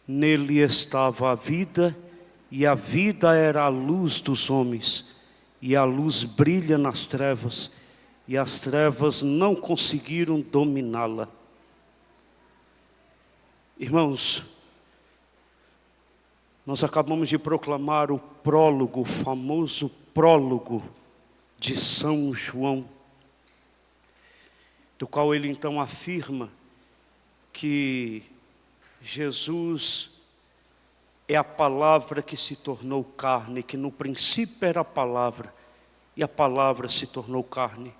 Nele estava a vida, e a vida era a luz dos homens. E a luz brilha nas trevas, e as trevas não conseguiram dominá-la. Irmãos, nós acabamos de proclamar o prólogo, o famoso prólogo de São João, do qual ele então afirma que Jesus é a palavra que se tornou carne, que no princípio era a palavra, e a palavra se tornou carne.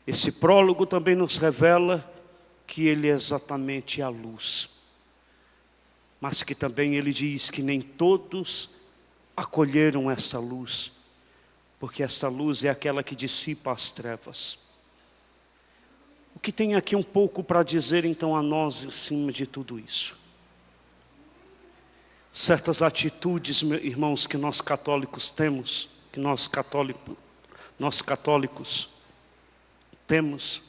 Esse prólogo também nos revela que ele é exatamente a luz, mas que também ele diz que nem todos acolheram essa luz, porque essa luz é aquela que dissipa as trevas. O que tem aqui um pouco para dizer então a nós em cima de tudo isso? Certas atitudes, irmãos, que nós católicos temos, que nós católicos temos,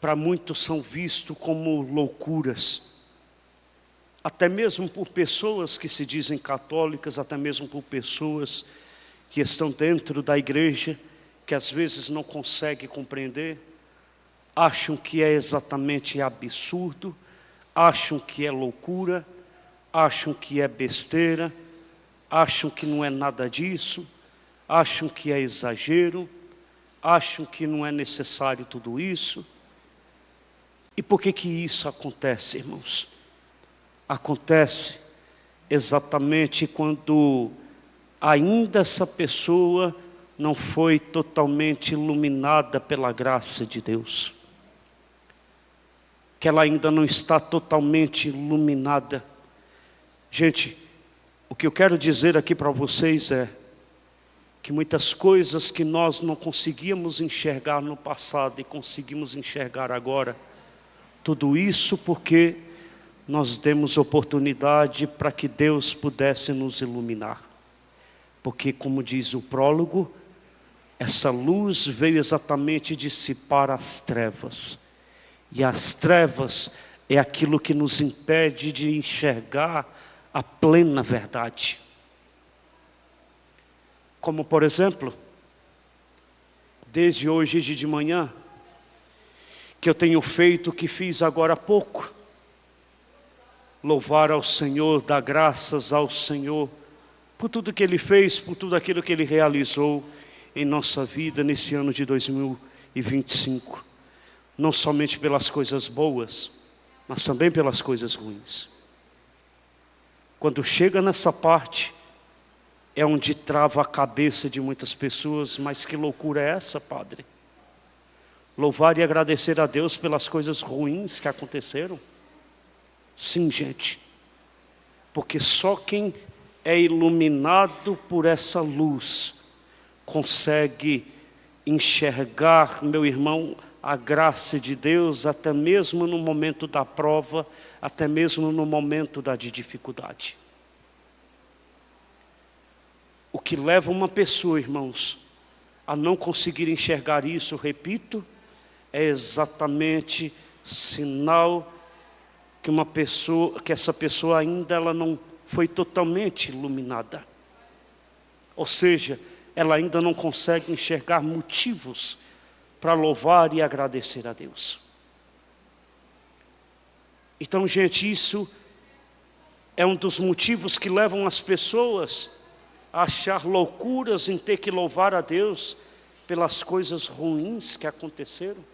para muitos são vistos como loucuras, até mesmo por pessoas que se dizem católicas, até mesmo por pessoas que estão dentro da igreja, que às vezes não conseguem compreender, acham que é exatamente absurdo, acham que é loucura, acham que é besteira, acham que não é nada disso, acham que é exagero, acham que não é necessário tudo isso. E por que isso acontece, irmãos? Acontece exatamente quando ainda essa pessoa não foi totalmente iluminada pela graça de Deus, que ela ainda não está totalmente iluminada. Gente, o que eu quero dizer aqui para vocês é que muitas coisas que nós não conseguíamos enxergar no passado e conseguimos enxergar agora, tudo isso porque nós demos oportunidade para que Deus pudesse nos iluminar. Porque, como diz o prólogo, essa luz veio exatamente dissipar as trevas. E as trevas é aquilo que nos impede de enxergar a plena verdade. Como, por exemplo, desde hoje de manhã, que eu tenho feito o que fiz agora há pouco, louvar ao Senhor, dar graças ao Senhor, por tudo que Ele fez, por tudo aquilo que Ele realizou em nossa vida nesse ano de 2025. Não somente pelas coisas boas, mas também pelas coisas ruins. Quando chega nessa parte, é onde trava a cabeça de muitas pessoas. Mas que loucura é essa, padre? Louvar e agradecer a Deus pelas coisas ruins que aconteceram? Sim, gente, porque só quem é iluminado por essa luz consegue enxergar, meu irmão, a graça de Deus, até mesmo no momento da prova, até mesmo no momento da dificuldade. O que leva uma pessoa, irmãos, a não conseguir enxergar isso, repito, é exatamente sinal que essa pessoa ainda ela não foi totalmente iluminada. Ou seja, ela ainda não consegue enxergar motivos para louvar e agradecer a Deus. Então, gente, isso é um dos motivos que levam as pessoas a achar loucuras em ter que louvar a Deus pelas coisas ruins que aconteceram.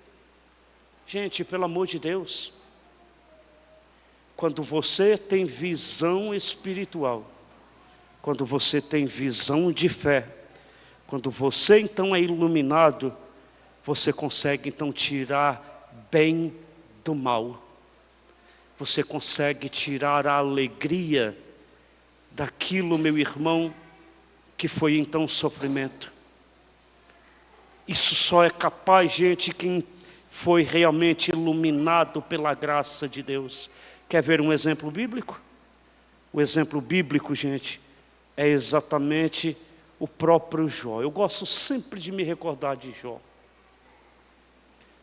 Gente, pelo amor de Deus, quando você tem visão espiritual, quando você tem visão de fé, quando você então é iluminado, você consegue então tirar bem do mal. Você consegue tirar a alegria daquilo, meu irmão, que foi então sofrimento. Isso só é capaz, gente, quem foi realmente iluminado pela graça de Deus. Quer ver um exemplo bíblico? O exemplo bíblico, gente, é exatamente o próprio Jó. Eu gosto sempre de me recordar de Jó.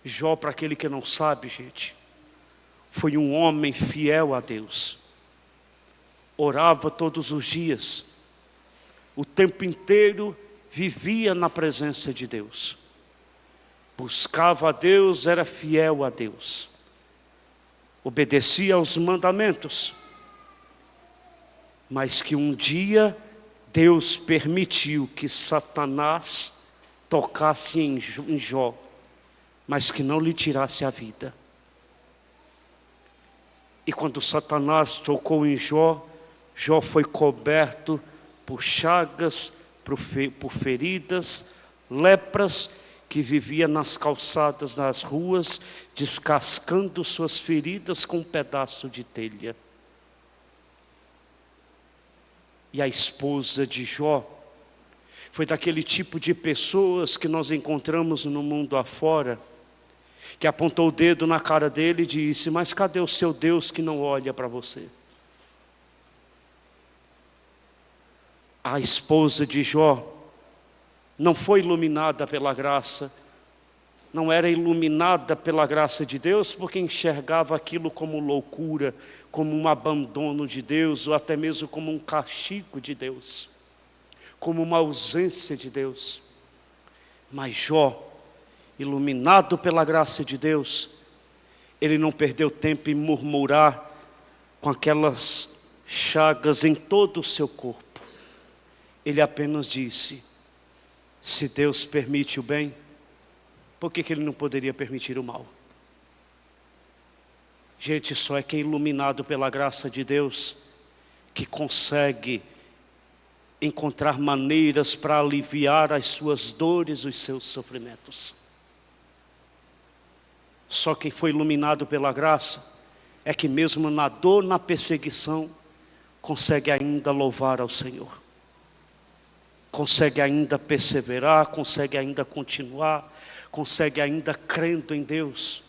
Jó, para aquele que não sabe, gente, foi um homem fiel a Deus. orava todos os dias, o tempo inteiro vivia na presença de Deus, buscava a Deus, era fiel a Deus, obedecia aos mandamentos, mas que um dia Deus permitiu que Satanás tocasse em Jó, mas que não lhe tirasse a vida. E quando Satanás tocou em Jó, Jó foi coberto por chagas, por feridas, lepras, que vivia nas calçadas, nas ruas, descascando suas feridas com um pedaço de telha. E a esposa de Jó foi daquele tipo de pessoas que nós encontramos no mundo afora, que apontou o dedo na cara dele e disse: mas cadê o seu Deus que não olha para você? A esposa de Jó não foi iluminada pela graça, não era iluminada pela graça de Deus, porque enxergava aquilo como loucura, como um abandono de Deus, ou até mesmo como um castigo de Deus, como uma ausência de Deus. Mas Jó, iluminado pela graça de Deus, ele não perdeu tempo em murmurar com aquelas chagas em todo o seu corpo. Ele apenas disse: se Deus permite o bem, por que Ele não poderia permitir o mal? Gente, só é quem é iluminado pela graça de Deus que consegue encontrar maneiras para aliviar as suas dores, os seus sofrimentos. Só quem foi iluminado pela graça é que mesmo na dor, na perseguição, consegue ainda louvar ao Senhor, consegue ainda perseverar, consegue ainda continuar, consegue ainda crendo em Deus,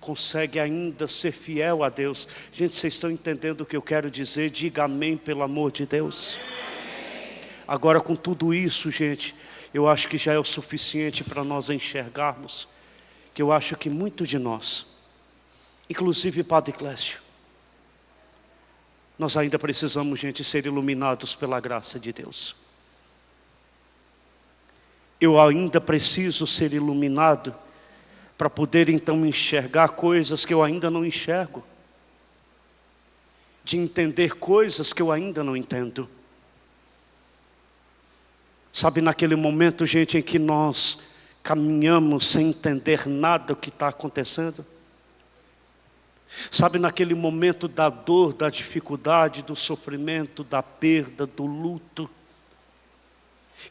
consegue ainda ser fiel a Deus. Gente, vocês estão entendendo o que eu quero dizer? Diga amém, pelo amor de Deus. Agora, com tudo isso, gente, eu acho que já é o suficiente para nós enxergarmos que eu acho que muito de nós, inclusive Padre Clécio, nós ainda precisamos, gente, ser iluminados pela graça de Deus. Eu ainda preciso ser iluminado para poder então enxergar coisas que eu ainda não enxergo, de entender coisas que eu ainda não entendo. Sabe, naquele momento, gente, em que nós caminhamos sem entender nada do que está acontecendo? Sabe, naquele momento da dor, da dificuldade, do sofrimento, da perda, do luto,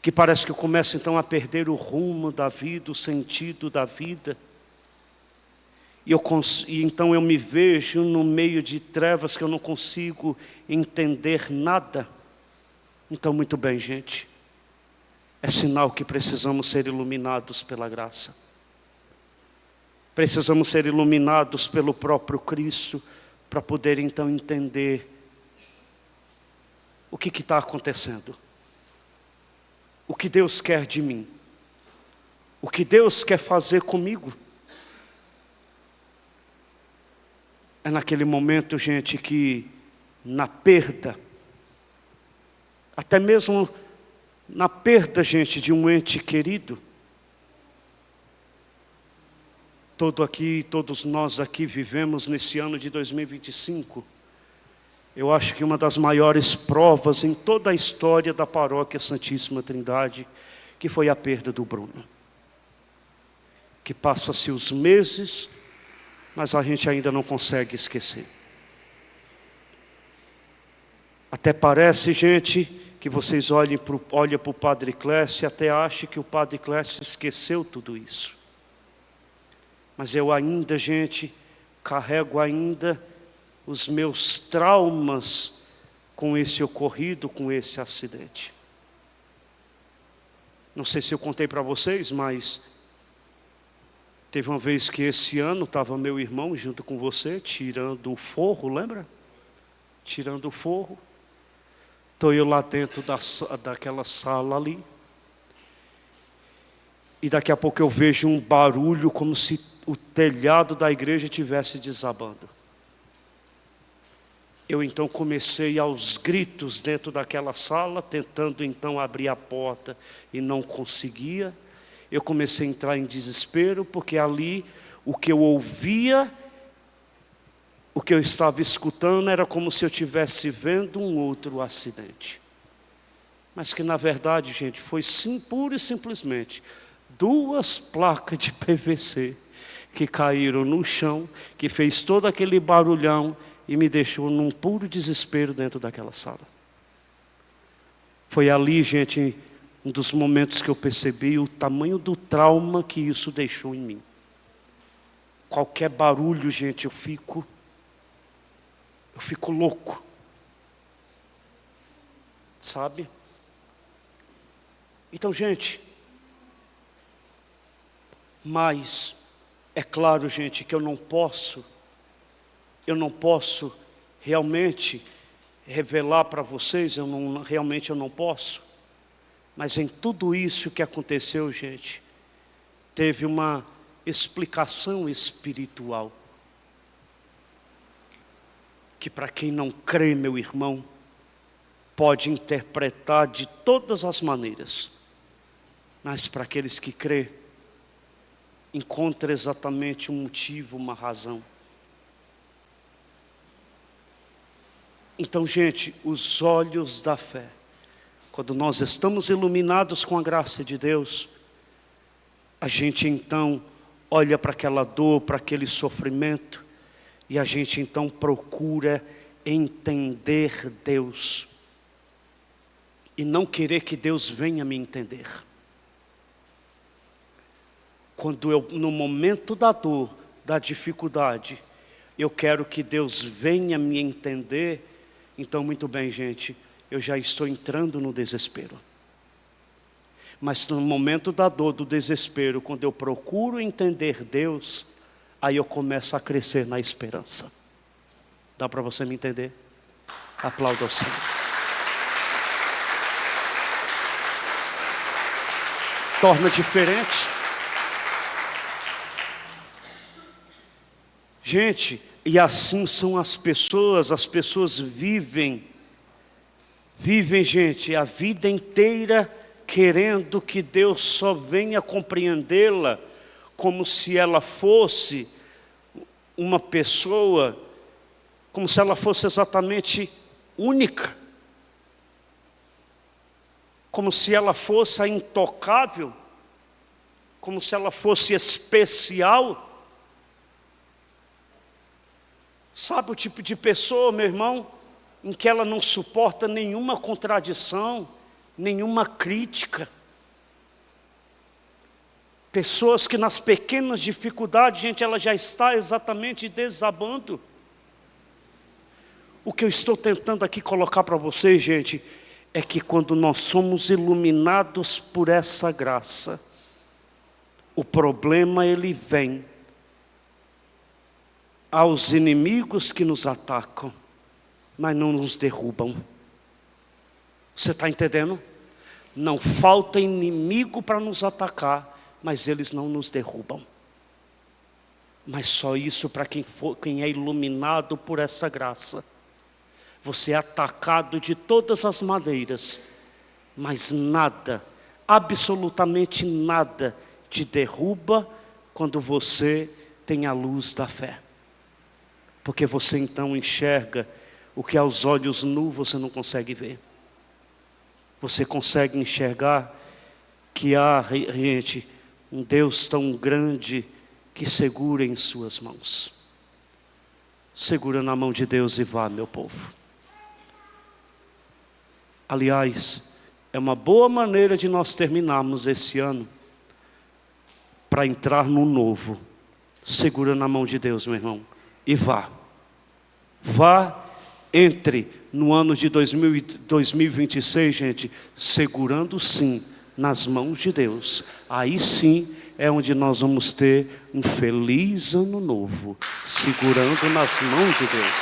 que parece que eu começo então a perder o rumo da vida, o sentido da vida. E então eu me vejo no meio de trevas que eu não consigo entender nada. Então, muito bem, gente, é sinal que precisamos ser iluminados pela graça. Precisamos ser iluminados pelo próprio Cristo, para poder então entender o que está acontecendo. O que Deus quer de mim? O que Deus quer fazer comigo? É naquele momento, gente, que na perda, até mesmo na perda, gente, de um ente querido, todos nós aqui vivemos nesse ano de 2025, eu acho que uma das maiores provas em toda a história da Paróquia Santíssima Trindade, que foi a perda do Bruno. Que passa-se os meses, mas a gente ainda não consegue esquecer. Até parece, gente, que vocês olhem para o Padre Clécio e até achem que o Padre Clécio esqueceu tudo isso. Mas eu ainda, gente, carrego ainda os meus traumas com esse ocorrido, com esse acidente. Não sei se eu contei para vocês, mas teve uma vez que esse ano estava meu irmão junto com você, tirando o forro, lembra? Tirando o forro. Estou eu lá dentro daquela sala ali. E daqui a pouco eu vejo um barulho como se o telhado da igreja estivesse desabando. Eu então comecei aos gritos dentro daquela sala, tentando então abrir a porta e não conseguia. Eu comecei a entrar em desespero, porque ali o que eu ouvia, o que eu estava escutando era como se eu estivesse vendo um outro acidente. Mas que na verdade, gente, foi pura e simplesmente 2 placas de PVC que caíram no chão, que fez todo aquele barulhão e me deixou num puro desespero dentro daquela sala. Foi ali, gente, um dos momentos que eu percebi o tamanho do trauma que isso deixou em mim. Qualquer barulho, gente, eu fico louco. Sabe? Então, gente, mas é claro, gente, que eu não posso realmente revelar para vocês, realmente eu não posso. Mas em tudo isso que aconteceu, gente, teve uma explicação espiritual. Que para quem não crê, meu irmão, pode interpretar de todas as maneiras. Mas para aqueles que crê, encontra exatamente um motivo, uma razão. Então, gente, os olhos da fé, quando nós estamos iluminados com a graça de Deus, a gente então olha para aquela dor, para aquele sofrimento, e a gente então procura entender Deus, e não querer que Deus venha me entender. Quando eu, no momento da dor, da dificuldade, eu quero que Deus venha me entender, então muito bem, gente, eu já estou entrando no desespero. Mas no momento da dor, do desespero, quando eu procuro entender Deus, aí eu começo a crescer na esperança. Dá para você me entender? Aplauda o Senhor. Torna diferente. Gente, e assim são as pessoas vivem, gente, a vida inteira querendo que Deus só venha compreendê-la como se ela fosse uma pessoa, como se ela fosse exatamente única, como se ela fosse a intocável, como se ela fosse especial. Sabe o tipo de pessoa, meu irmão, em que ela não suporta nenhuma contradição, nenhuma crítica. Pessoas que nas pequenas dificuldades, gente, ela já está exatamente desabando. O que eu estou tentando aqui colocar para vocês, gente, é que quando nós somos iluminados por essa graça, o problema ele vem aos inimigos que nos atacam, mas não nos derrubam. Você está entendendo? Não falta inimigo para nos atacar, mas eles não nos derrubam. Mas só isso para quem é iluminado por essa graça. Você é atacado de todas as maneiras, mas nada, absolutamente nada, te derruba quando você tem a luz da fé. Porque você então enxerga o que aos olhos nus você não consegue ver. Você consegue enxergar que há, gente, um Deus tão grande que segura em suas mãos. Segura na mão de Deus e vá, meu povo. Aliás, é uma boa maneira de nós terminarmos esse ano para entrar no novo. Segura na mão de Deus, meu irmão, e vá. Vá, entre no ano de 2026, gente, segurando sim nas mãos de Deus. Aí sim é onde nós vamos ter um feliz ano novo, segurando nas mãos de Deus.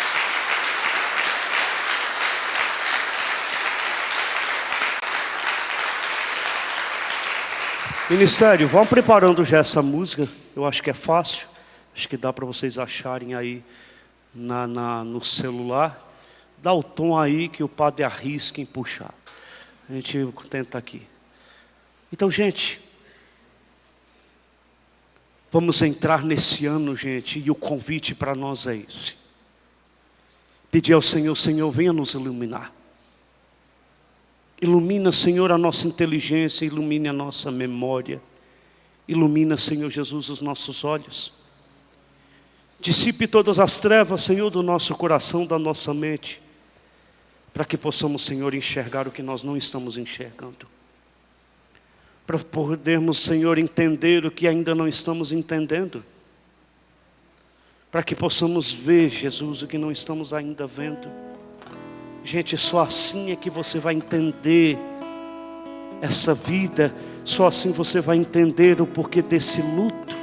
Ministério, vão preparando já essa música. Eu acho que é fácil. Acho que dá para vocês acharem aí no celular. Dá o tom aí que o padre arrisca em puxar. A gente tenta aqui. Então, gente, vamos entrar nesse ano, gente, e o convite para nós é esse. Pedir ao Senhor, Senhor, venha nos iluminar. Ilumina, Senhor, a nossa inteligência, ilumine a nossa memória. Ilumina, Senhor Jesus, os nossos olhos. Dissipe todas as trevas, Senhor, do nosso coração, da nossa mente, para que possamos, Senhor, enxergar o que nós não estamos enxergando. Para podermos, Senhor, entender o que ainda não estamos entendendo. Para que possamos ver, Jesus, o que não estamos ainda vendo. Gente, só assim é que você vai entender essa vida. Só assim você vai entender o porquê desse luto.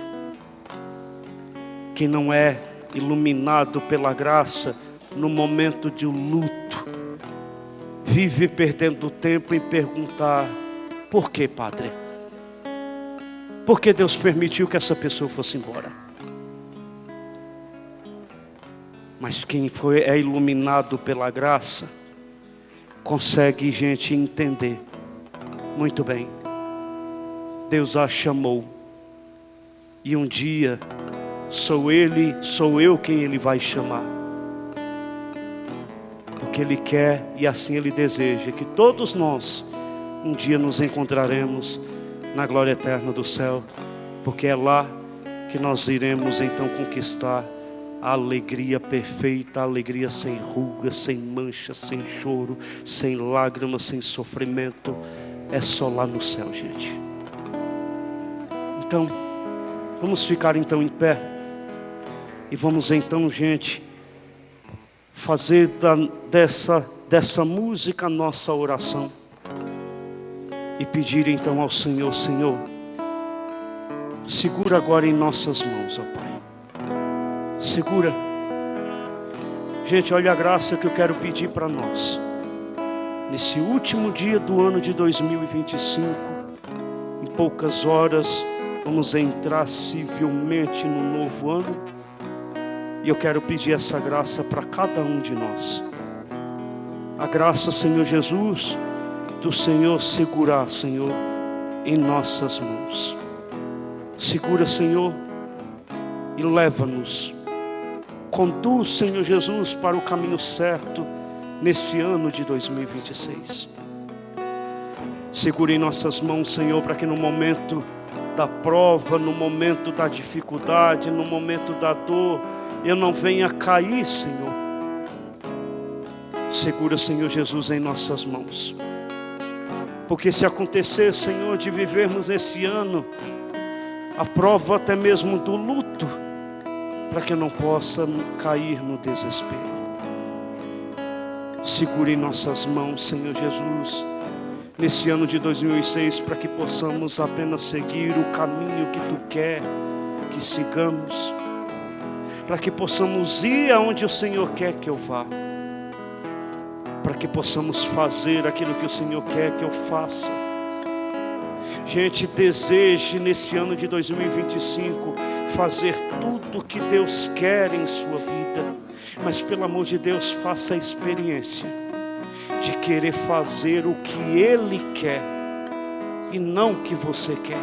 Quem não é iluminado pela graça no momento de luto, vive perdendo tempo em perguntar: por que, Padre? Por que Deus permitiu que essa pessoa fosse embora? Mas quem é iluminado pela graça, consegue, gente, entender. Muito bem, Deus a chamou. E um dia, sou eu quem Ele vai chamar. Porque Ele quer e assim Ele deseja que todos nós um dia nos encontraremos na glória eterna do céu. Porque é lá que nós iremos então conquistar a alegria perfeita, a alegria sem rugas, sem mancha, sem choro, sem lágrimas, sem sofrimento. É só lá no céu, gente. Então, vamos ficar então em pé. E vamos então, gente, fazer dessa música a nossa oração. E pedir então ao Senhor: Senhor, segura agora em nossas mãos, ó Pai. Segura. Gente, olha a graça que eu quero pedir para nós. Nesse último dia do ano de 2025, em poucas horas, vamos entrar civilmente no novo ano. E eu quero pedir essa graça para cada um de nós. A graça, Senhor Jesus, do Senhor segurar, Senhor, em nossas mãos. Segura, Senhor, e leva-nos. Conduz, Senhor Jesus, para o caminho certo nesse ano de 2026. Segura em nossas mãos, Senhor, para que no momento da prova, no momento da dificuldade, no momento da dor, eu não venha cair, Senhor. Segura, Senhor Jesus, em nossas mãos. Porque se acontecer, Senhor, de vivermos esse ano a prova até mesmo do luto, para que eu não possa cair no desespero. Segura em nossas mãos, Senhor Jesus, nesse ano de 2006, para que possamos apenas seguir o caminho que Tu quer que sigamos, para que possamos ir aonde o Senhor quer que eu vá, para que possamos fazer aquilo que o Senhor quer que eu faça. Gente, deseje nesse ano de 2025 fazer tudo o que Deus quer em sua vida, mas pelo amor de Deus, faça a experiência de querer fazer o que Ele quer e não o que você quer.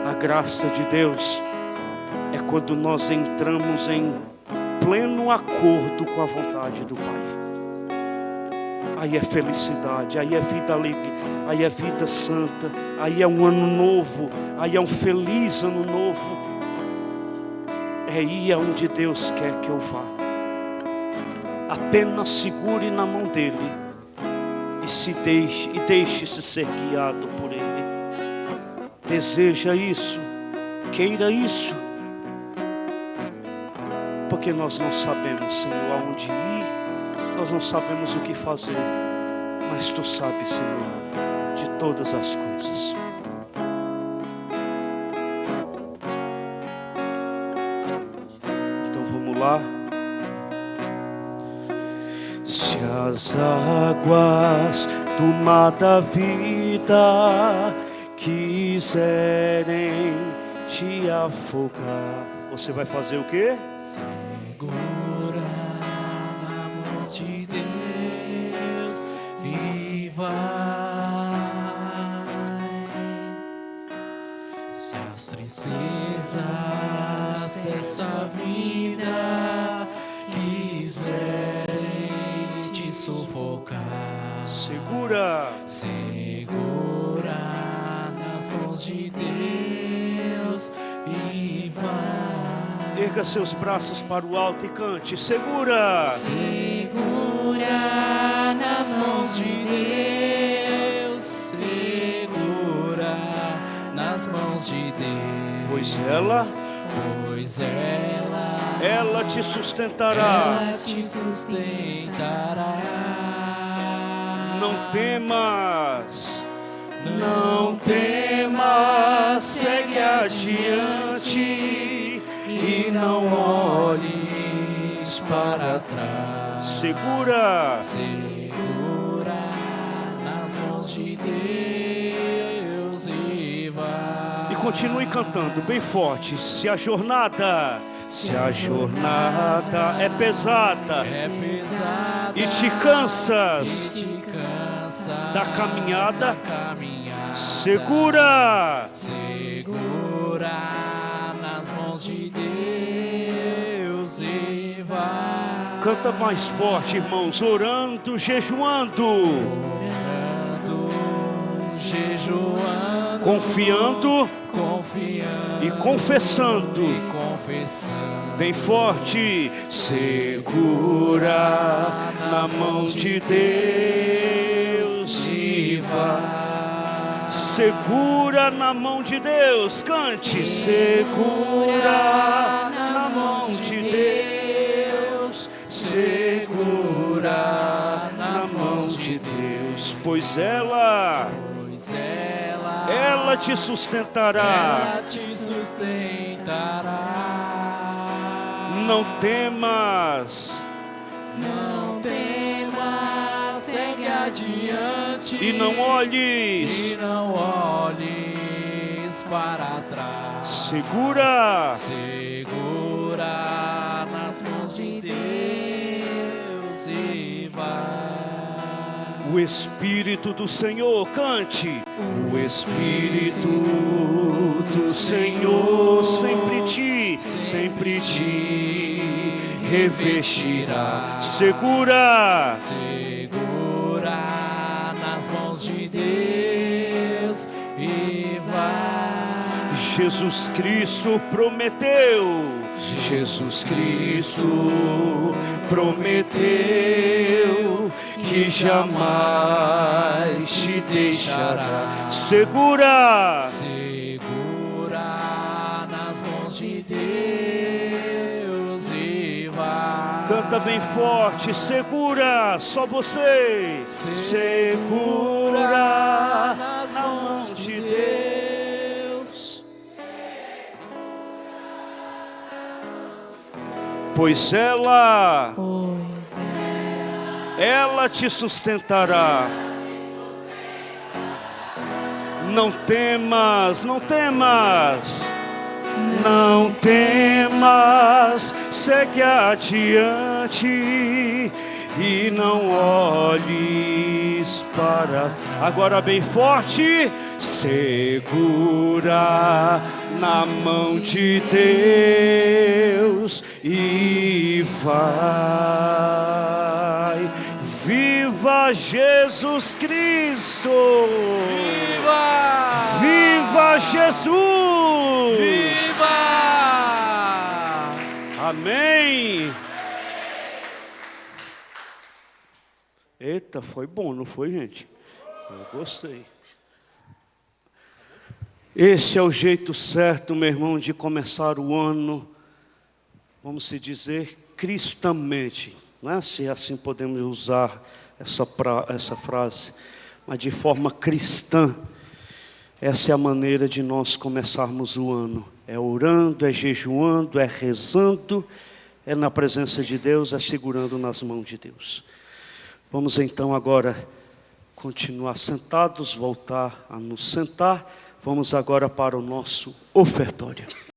A graça de Deus é quando nós entramos em pleno acordo com a vontade do Pai. Aí é felicidade, aí é vida alegre, aí é vida santa, aí é um ano novo, aí é um feliz ano novo. É aí onde Deus quer que eu vá. Apenas segure na mão dele e deixe-se ser guiado por ele. Deseja isso, queira isso, porque nós não sabemos, Senhor, aonde ir, nós não sabemos o que fazer, mas Tu sabes, Senhor, de todas as coisas. Então vamos lá. Se as águas do mar da vida quiserem te afogar, você vai fazer o quê? Segura na de Deus e vai. Se as tristezas dessa vida quiserem te sufocar, segura, segura nas mãos de Deus e vai. Erga seus braços para o alto e cante, segura, segura nas mãos de Deus, segura nas mãos de Deus, pois ela te sustentará. ela te sustentará. Não temas, Não temas, segue adiante e não olhes para trás. segura, Segura nas mãos de Deus e vai. e continue cantando bem forte. Se a jornada é pesada e te cansas da caminhada, segura, nas mãos de Deus e vai. canta mais forte, irmãos, orando, jejuando, Jejuando, confiando e confessando bem forte. Segura na mão de Deus e vai. Segura na mão de Deus, cante. Segura na mão de Deus, segura nas mãos de Deus, pois ela te sustentará. ela te sustentará. Não temas, Não temas, segue adiante e não olhes. e não olhes para trás. Segura, Segura nas mãos de Deus e vai. o Espírito do Senhor, cante. O Espírito do Senhor sempre te revestirá. Segura, Segura nas mãos de Deus e vai. Jesus Cristo prometeu. Jesus Cristo prometeu que jamais te deixará. Segura, Segura nas mãos de Deus e vai. canta bem forte. Segura, só você. Segura nas mãos de Deus. Pois ela te sustentará. Não temas, não temas, não temas, segue adiante e não olhes para. Agora bem forte, segura na mão de Deus e vai. Viva Jesus Cristo! Viva! Viva Jesus! Viva! Amém! Eita, foi bom, não foi, gente? Eu gostei. Esse é o jeito certo, meu irmão, de começar o ano, vamos se dizer, cristamente. Não é? Se assim podemos usar essa frase, mas de forma cristã. Essa é a maneira de nós começarmos o ano. É orando, é jejuando, é rezando, é na presença de Deus, é segurando nas mãos de Deus. Vamos então agora continuar sentados, voltar a nos sentar. Vamos agora para o nosso ofertório.